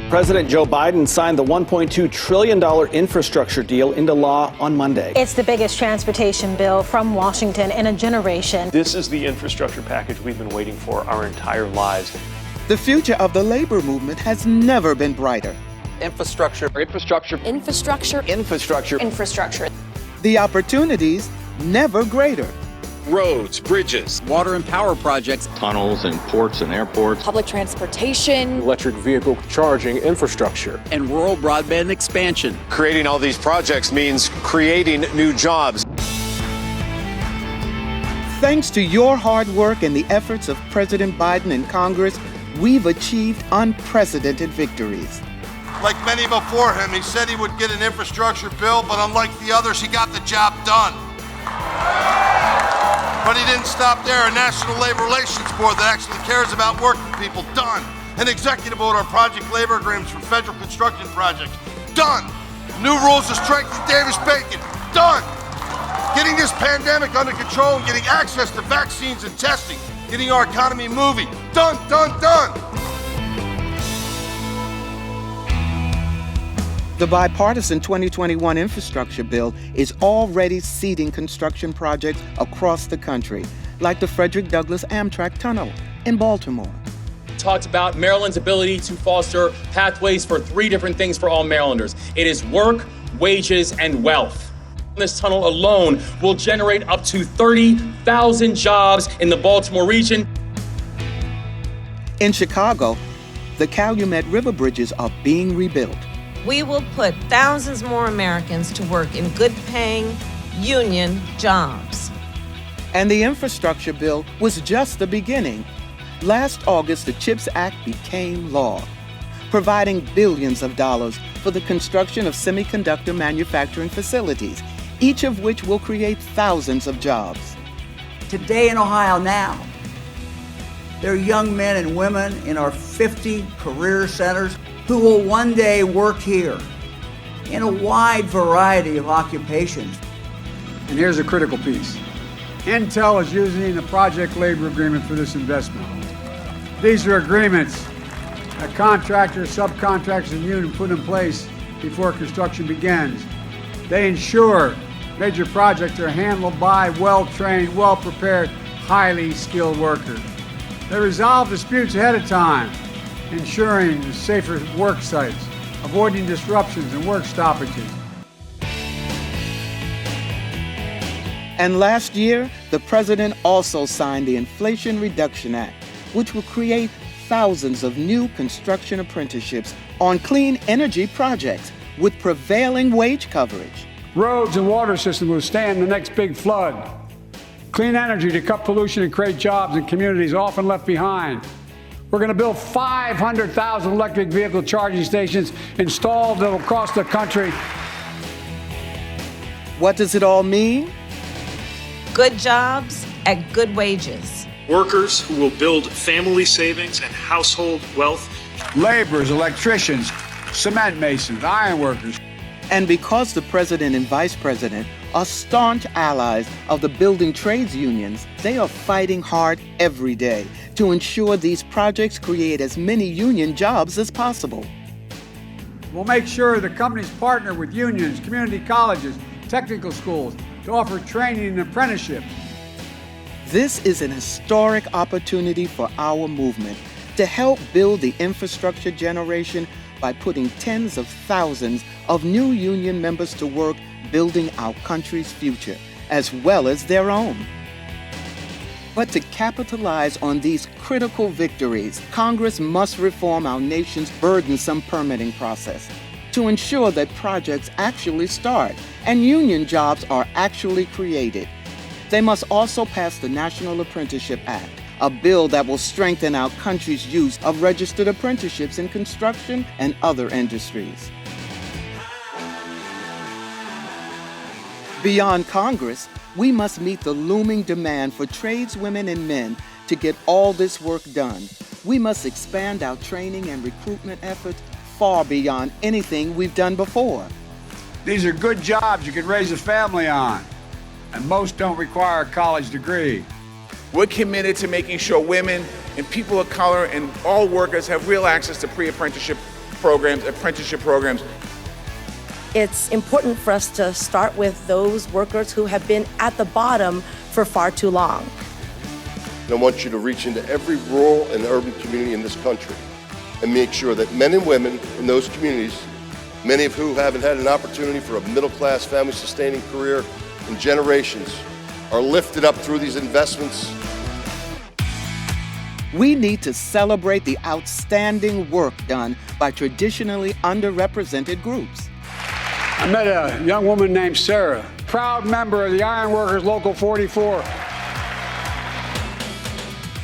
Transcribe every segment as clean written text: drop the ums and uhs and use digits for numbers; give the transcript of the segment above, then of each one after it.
President Joe Biden signed the $1.2 trillion infrastructure deal into law on Monday. It's the biggest transportation bill from Washington in a generation. This is the infrastructure package we've been waiting for our entire lives. The future of the labor movement has never been brighter. Infrastructure. The opportunities never greater. Roads, bridges, Water and power projects. Tunnels and ports and airports. Public transportation. Electric vehicle charging infrastructure. And rural broadband expansion. Creating all these projects means creating new jobs. Thanks to your hard work and the efforts of President Biden and Congress, we've achieved unprecedented victories. Like many before him, he said he would get an infrastructure bill, but unlike the others, he got the job done. But he didn't stop there. A National Labor Relations Board that actually cares about working people, done. An executive order on project labor agreements for federal construction projects, done. New rules to strengthen Davis-Bacon, done. Getting this pandemic under control and getting access to vaccines and testing, getting our economy moving, done. The bipartisan 2021 infrastructure bill is already seeding construction projects across the country, like the Frederick Douglass Amtrak Tunnel in Baltimore. Talked about Maryland's ability to foster pathways for 3 different things for all Marylanders. It is work, wages, and wealth. This tunnel alone will generate up to 30,000 jobs in the Baltimore region. In Chicago, the Calumet River bridges are being rebuilt. We will put thousands more Americans to work in good-paying union jobs. And the infrastructure bill was just the beginning. Last August, the CHIPS Act became law, providing billions of dollars for the construction of semiconductor manufacturing facilities, each of which will create thousands of jobs. Today in Ohio now, there are young men and women in our 50 career centers who will one day work here in a wide variety of occupations. And here's a critical piece. Intel is using the project labor agreement for this investment. These are agreements that contractors, subcontractors, and unions put in place before construction begins. They ensure major projects are handled by well-trained, well-prepared, highly skilled workers. They resolve disputes ahead of time, ensuring safer work sites, avoiding disruptions and work stoppages. And last year, the president also signed the Inflation Reduction Act, which will create thousands of new construction apprenticeships on clean energy projects with prevailing wage coverage. Roads and water systems will stand the next big flood. Clean energy to cut pollution and create jobs in communities often left behind. We're going to build 500,000 electric vehicle charging stations installed across the country. What does it all mean? Good jobs at good wages. Workers who will build family savings and household wealth. Laborers, electricians, cement masons, iron workers. And because the president and vice president are staunch allies of the building trades unions, they are fighting hard every day to ensure these projects create as many union jobs as possible. We'll make sure the companies partner with unions, community colleges, technical schools to offer training and apprenticeships. This is an historic opportunity for our movement to help build the infrastructure generation by putting tens of thousands of new union members to work building our country's future, as well as their own. But to capitalize on these critical victories, Congress must reform our nation's burdensome permitting process to ensure that projects actually start and union jobs are actually created. They must also pass the National Apprenticeship Act, a bill that will strengthen our country's use of registered apprenticeships in construction and other industries. Beyond Congress, we must meet the looming demand for tradeswomen and men to get all this work done. We must expand our training and recruitment efforts far beyond anything we've done before. These are good jobs you can raise a family on, and most don't require a college degree. We're committed to making sure women and people of color and all workers have real access to pre-apprenticeship programs, apprenticeship programs. It's important for us to start with those workers who have been at the bottom for far too long. And I want you to reach into every rural and urban community in this country and make sure that men and women in those communities, many of whom haven't had an opportunity for a middle-class, family-sustaining career in generations, are lifted up through these investments. We need to celebrate the outstanding work done by traditionally underrepresented groups. I met a young woman named Sarah, proud member of the Iron Workers Local 44.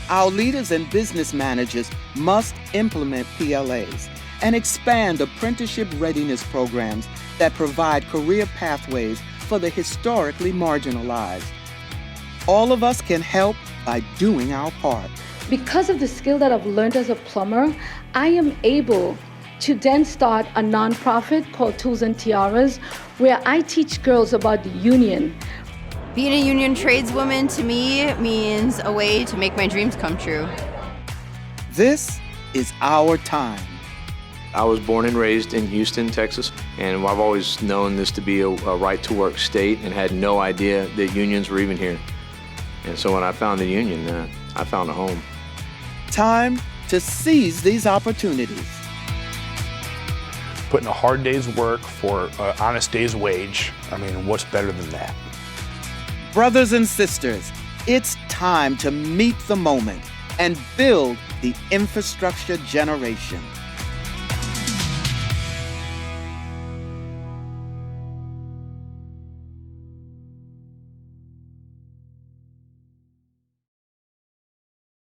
Our leaders and business managers must implement PLAs and expand apprenticeship readiness programs that provide career pathways for the historically marginalized. All of us can help by doing our part. Because of the skill that I've learned as a plumber, I am able to then start a nonprofit called Tools and Tiaras, where I teach girls about the union. Being a union tradeswoman to me means a way to make my dreams come true. This is our time. I was born and raised in Houston, Texas, and I've always known this to be a right-to-work state and had no idea that unions were even here. And so when I found the union, I found a home. Time to seize these opportunities. Putting a hard day's work for an honest day's wage, I mean, what's better than that? Brothers and sisters, it's time to meet the moment and build the infrastructure generation.